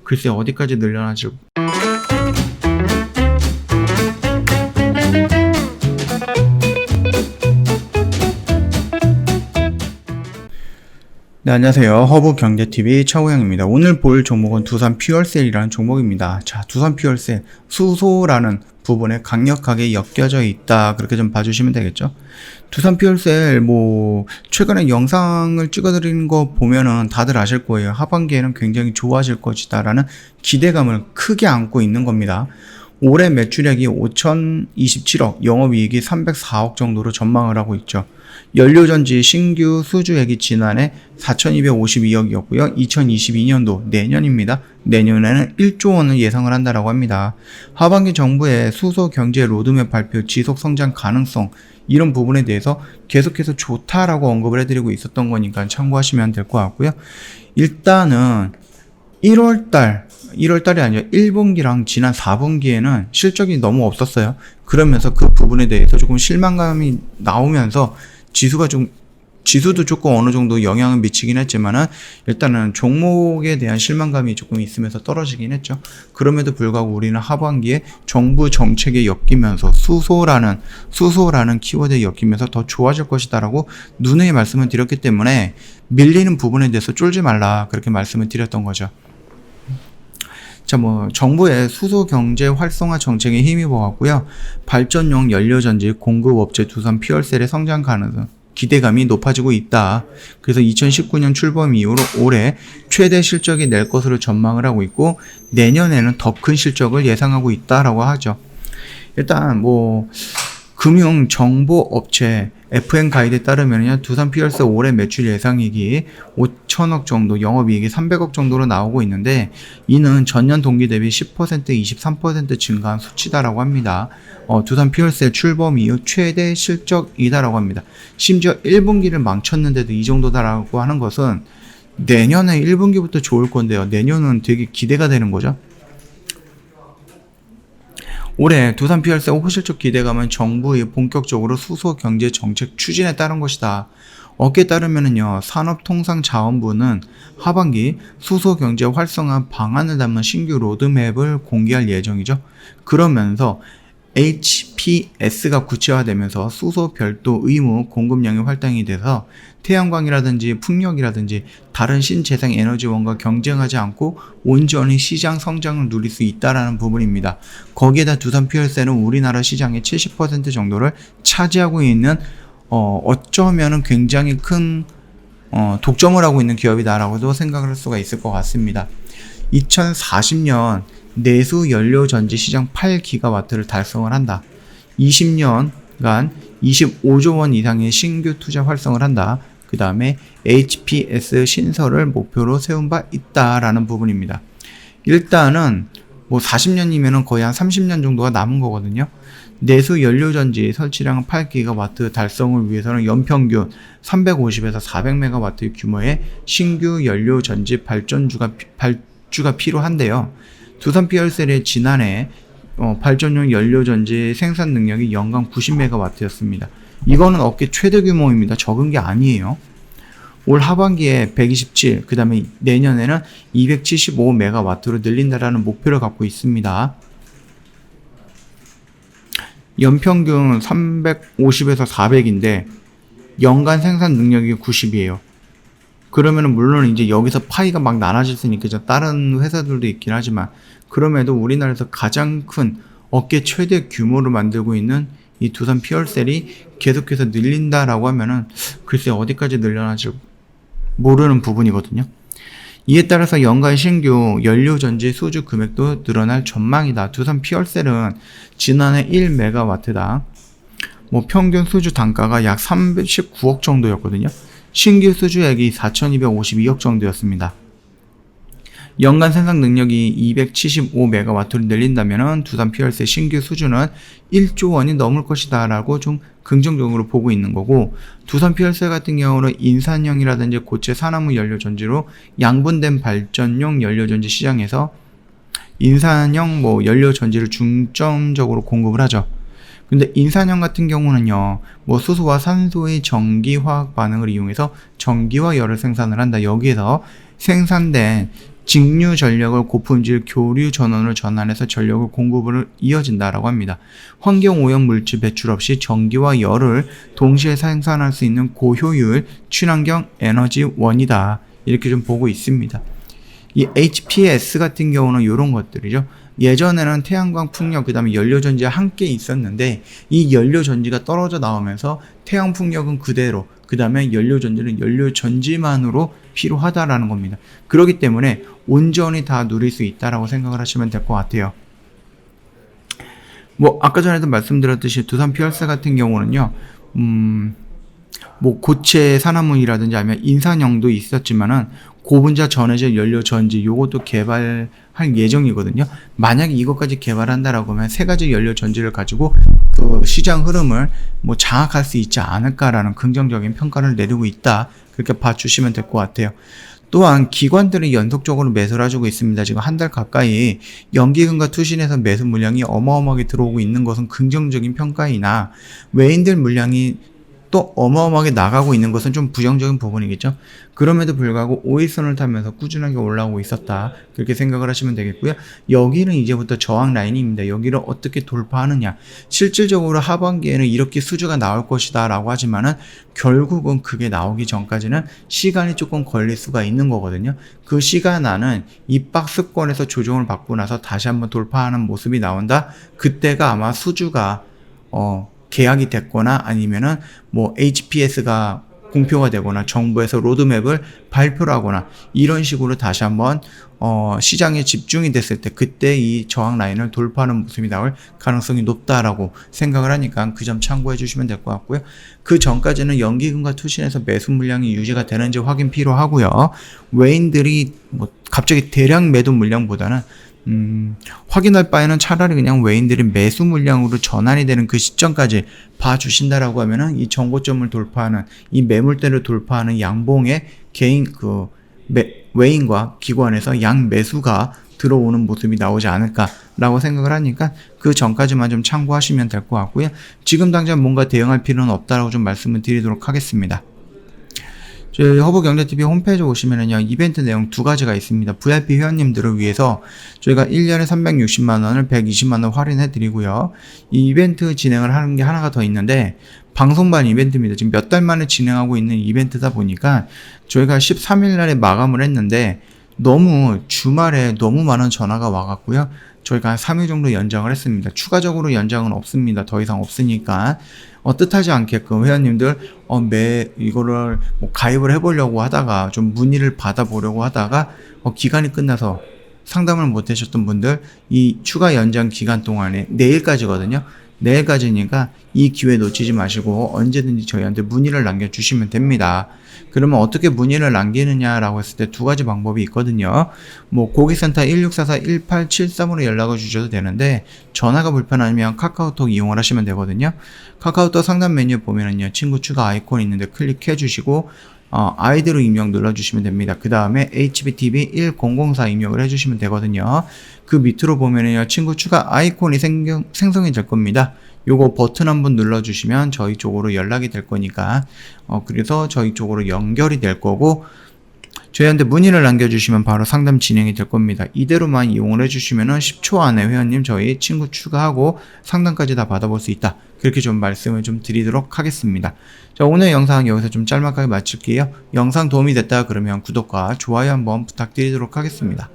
글쎄 어디까지 늘려나지. 네, 안녕하세요. 허브경제TV 차우영입니다. 오늘 볼 종목은 두산 퓨얼셀이라는 종목입니다. 자, 두산 퓨얼셀 수소라는 부분에 강력하게 엮여져 있다, 그렇게 좀 봐주시면 되겠죠. 두산 퓨얼셀 최근에 영상을 찍어드리는 거 보면은 다들 아실 거예요. 하반기에는 굉장히 좋아질 것이다 라는 기대감을 크게 안고 있는 겁니다. 올해 매출액이 5,027억, 영업이익이 304억 정도로 전망을 하고 있죠. 연료전지 신규 수주액이 지난해 4,252억이었고요. 2022년도 내년입니다. 내년에는 1조 원을 예상을 한다라고 합니다. 하반기 정부의 수소 경제 로드맵 발표, 지속 성장 가능성, 이런 부분에 대해서 계속해서 좋다라고 언급을 해드리고 있었던 거니까 참고하시면 될 것 같고요. 일단은 1월달이 아니라 1분기랑 지난 4분기에는 실적이 너무 없었어요. 그러면서 그 부분에 대해서 조금 실망감이 나오면서 지수도 조금 어느 정도 영향을 미치긴 했지만은 일단은 종목에 대한 실망감이 조금 있으면서 떨어지긴 했죠. 그럼에도 불구하고 우리는 하반기에 정부 정책에 엮이면서 수소라는 키워드에 엮이면서 더 좋아질 것이다라고 누누이 말씀을 드렸기 때문에 밀리는 부분에 대해서 쫄지 말라, 그렇게 말씀을 드렸던 거죠. 자, 정부의 수소 경제 활성화 정책에 힘입어 갖고요. 발전용 연료전지 공급업체 두산 퓨얼셀의 성장 가능성, 기대감이 높아지고 있다. 그래서 2019년 출범 이후로 올해 최대 실적이 낼 것으로 전망을 하고 있고, 내년에는 더 큰 실적을 예상하고 있다라고 하죠. 일단 금융 정보 업체 FN 가이드에 따르면요, 두산 퓨얼셀 올해 매출 예상이익이 5천억 정도, 영업이익이 300억 정도로 나오고 있는데, 이는 전년 동기 대비 10%, 23% 증가한 수치다라고 합니다. 두산 퓨얼셀 출범 이후 최대 실적이다라고 합니다. 심지어 1분기를 망쳤는데도 이 정도다라고 하는 것은 내년에 1분기부터 좋을 건데요. 내년은 되게 기대가 되는 거죠. 올해 두산 퓨얼셀 호실적 기대감은 정부의 본격적으로 수소 경제 정책 추진에 따른 것이다. 어깨에 따르면은요, 산업통상자원부는 하반기 수소 경제 활성화 방안을 담은 신규 로드맵을 공개할 예정이죠. 그러면서 HPS가 구체화되면서 수소 별도 의무 공급량이 활성이 돼서 태양광이라든지 풍력이라든지 다른 신재생 에너지원과 경쟁하지 않고 온전히 시장 성장을 누릴 수 있다라는 부분입니다. 거기에다 두산 퓨얼셀은 우리나라 시장의 70% 정도를 차지하고 있는 어쩌면은 굉장히 큰 독점을 하고 있는 기업이다라고도 생각을 할 수가 있을 것 같습니다. 2040년 내수 연료 전지 시장 8기가와트를 달성을 한다. 20년간 25조 원 이상의 신규 투자 활성을 한다. 그 다음에 HPS 신설을 목표로 세운 바 있다라는 부분입니다. 일단은 40년이면은 거의 한 30년 정도가 남은 거거든요. 내수 연료전지 설치량 8기가와트 달성을 위해서는 연평균 350에서 400메가와트 규모의 신규 연료전지 발주가 필요한데요. 두산 퓨얼셀의 지난해 발전용 연료전지 생산 능력이 연간 90메가와트였습니다. 이거는 업계 최대 규모입니다. 적은 게 아니에요. 올 하반기에 127, 그 다음에 내년에는 275메가와트로 늘린다라는 목표를 갖고 있습니다. 연평균 350에서 400인데 연간 생산 능력이 90이에요. 그러면은 물론 이제 여기서 파이가 막 나눠질 수 있으니까 다른 회사들도 있긴 하지만, 그럼에도 우리나라에서 가장 큰 업계 최대 규모를 만들고 있는 이 두산 퓨얼셀이 계속해서 늘린다라고 하면은 글쎄 어디까지 늘려나지 모르는 부분이거든요. 이에 따라서 연간 신규 연료전지 수주 금액도 늘어날 전망이다. 두산 퓨얼셀은 지난해 1메가와트당 평균 수주 단가가 약 39억 정도였거든요. 신규 수주액이 4,252억 정도였습니다. 연간 생산 능력이 275메가와트를 늘린다면 두산 퓨얼셀 신규 수주는 1조 원이 넘을 것이다 라고 좀 긍정적으로 보고 있는 거고, 두산 퓨얼셀 같은 경우는 인산형이라든지 고체 산화물 연료전지로 양분된 발전용 연료전지 시장에서 인산형 연료전지를 중점적으로 공급을 하죠. 근데 인산형 같은 경우는요, 수소와 산소의 전기 화학 반응을 이용해서 전기와 열을 생산을 한다. 여기에서 생산된 직류 전력을 고품질 교류 전원으로 전환해서 전력을 공급을 이어진다라고 합니다. 환경 오염 물질 배출 없이 전기와 열을 동시에 생산할 수 있는 고효율 친환경 에너지원이다. 이렇게 좀 보고 있습니다. 이 HPS 같은 경우는 이런 것들이죠. 예전에는 태양광 풍력 그다음에 연료전지가 함께 있었는데 이 연료전지가 떨어져 나오면서 태양 풍력은 그대로 그다음에 연료전지는 연료전지만으로 필요하다라는 겁니다. 그렇기 때문에 온전히 다 누릴 수 있다라고 생각을 하시면 될 것 같아요. 뭐 아까 전에도 말씀드렸듯이 두산 피얼스 같은 경우는요. 뭐 고체 산화물이라든지 아니면 인산형도 있었지만은 고분자 전해질 연료 전지 요것도 개발할 예정이거든요. 만약에 이것까지 개발한다라고 하면 세 가지 연료 전지를 가지고 그 시장 흐름을 뭐 장악할 수 있지 않을까라는 긍정적인 평가를 내리고 있다. 그렇게 봐주시면 될 것 같아요. 또한 기관들이 연속적으로 매수를 해주고 있습니다. 지금 한 달 가까이 연기금과 투신에서 매수 물량이 어마어마하게 들어오고 있는 것은 긍정적인 평가이나 외인들 물량이 또 어마어마하게 나가고 있는 것은 좀 부정적인 부분이겠죠. 그럼에도 불구하고 5일선을 타면서 꾸준하게 올라오고 있었다. 그렇게 생각을 하시면 되겠고요. 여기는 이제부터 저항 라인입니다. 여기를 어떻게 돌파하느냐. 실질적으로 하반기에는 이렇게 수주가 나올 것이다 라고 하지만은 결국은 그게 나오기 전까지는 시간이 조금 걸릴 수가 있는 거거든요. 그 시간 안은 이 박스권에서 조정을 받고 나서 다시 한번 돌파하는 모습이 나온다. 그때가 아마 수주가 계약이 됐거나 아니면은 뭐 HPS가 공표가 되거나 정부에서 로드맵을 발표를 하거나 이런 식으로 다시 한번 시장에 집중이 됐을 때 그때 이 저항 라인을 돌파하는 모습이 나올 가능성이 높다라고 생각을 하니까 그 점 참고해 주시면 될 것 같고요. 그 전까지는 연기금과 투신에서 매수 물량이 유지가 되는지 확인 필요하고요. 외인들이 뭐 갑자기 대량 매도 물량보다는 확인할 바에는 차라리 그냥 외인들이 매수 물량으로 전환이 되는 그 시점까지 봐주신다라고 하면은 이 정고점을 돌파하는 이 매물대를 돌파하는 양봉의 개인 외인과 기관에서 양 매수가 들어오는 모습이 나오지 않을까라고 생각을 하니까 그 전까지만 좀 참고하시면 될 것 같고요. 지금 당장 뭔가 대응할 필요는 없다라고 좀 말씀을 드리도록 하겠습니다. 저희 허브경제TV 홈페이지 오시면은요, 이벤트 내용 두 가지가 있습니다. VIP 회원님들을 위해서 저희가 1년에 360만원을 120만원 할인해드리고요. 이 이벤트 진행을 하는 게 하나가 더 있는데, 방송반 이벤트입니다. 지금 몇 달 만에 진행하고 있는 이벤트다 보니까 저희가 13일 날에 마감을 했는데, 너무 주말에 너무 많은 전화가 와갖고요. 저희가 한 3일 정도 연장을 했습니다. 추가적으로 연장은 없습니다. 더 이상 없으니까. 뜻하지 않게끔 회원님들 이거를 뭐 가입을 해보려고 하다가 좀 문의를 받아보려고 하다가 기간이 끝나서 상담을 못 하셨던 분들 이 추가 연장 기간 동안에 내일까지거든요. 내일까지니까 이 기회 놓치지 마시고 언제든지 저희한테 문의를 남겨주시면 됩니다. 그러면 어떻게 문의를 남기느냐라고 했을 때 두 가지 방법이 있거든요. 뭐 고객센터 1644-1873으로 연락을 주셔도 되는데 전화가 불편하면 카카오톡 이용을 하시면 되거든요. 카카오톡 상담 메뉴 보면은요, 친구 추가 아이콘이 있는데 클릭해 주시고 아이디로 입력 눌러주시면 됩니다. 그 다음에 HBTV1004 입력을 해주시면 되거든요. 그 밑으로 보면은요, 친구 추가 아이콘이 생성이 될 겁니다. 요거 버튼 한번 눌러주시면 저희 쪽으로 연락이 될 거니까, 그래서 저희 쪽으로 연결이 될 거고, 저희한테 문의를 남겨주시면 바로 상담 진행이 될 겁니다. 이대로만 이용을 해주시면은 10초 안에 회원님 저희 친구 추가하고 상담까지 다 받아볼 수 있다. 그렇게 좀 말씀을 좀 드리도록 하겠습니다. 자, 오늘 영상 여기서 좀 짤막하게 마칠게요. 영상 도움이 됐다 그러면 구독과 좋아요 한번 부탁드리도록 하겠습니다.